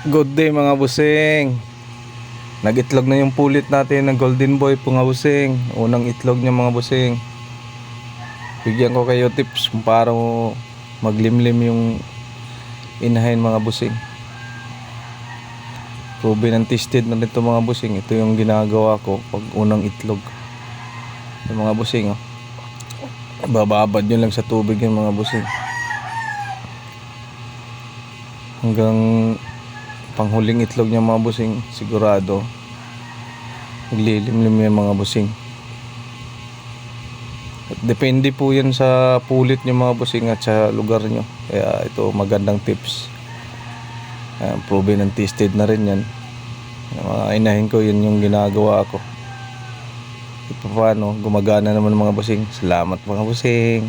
Good day mga busing. Nag-itlog na yung pulit natin ng golden boy po mga busing. Unang itlog niya mga busing. Bigyan ko kayo tips kung paano maglimlim yung inahin mga busing. Proven and tested na nito mga busing. Ito yung ginagawa ko pag unang itlog. Yung mga busing oh. Bababad nyo lang sa tubig yung mga busing. Hanggang panghuling itlog niya mga busing, sigurado naglilimlim yung mga busing. At depende po yan sa pulit niyo mga busing at sa lugar nyo. Kaya ito magandang tips. Proven and tested na rin yan. Yung mga inahin ko, yun yung ginagawa ko. Ito paano, gumagana naman mga busing. Salamat mga busing.